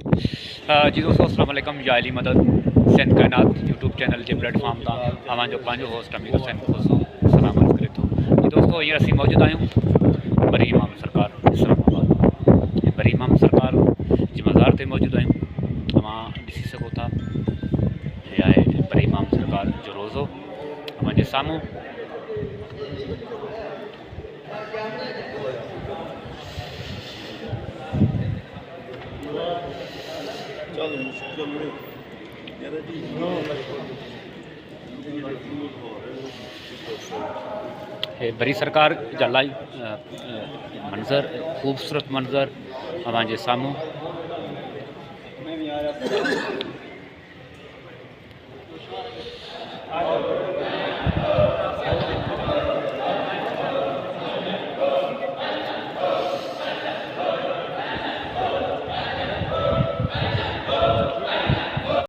जी दोस्तों अस्सलाम वालेकुम या अली मदद सिंध कायनात यूट्यूब चैनल के प्लेटफॉर्म था अवां जो पंहिंजो होस्ट अमीर हुसैन खुशो सलाम अर्ज़ करे थो। जी दोस्तों हींअर असीं मौजूद आहियूं बरी इमाम सरकार इस्लामाबाद। बरी इमाम सरकार जी मज़ार ते मौजूद आहियूं। तव्हां ॾिसी सघो था हे आहे बरी इमाम सरकार जो रोज़ो अवां जे साम्हूं। हे बरी सरकार जा लाइव मंज़र ख़ूबसूरत मंज़र अवां जे साम्हूं।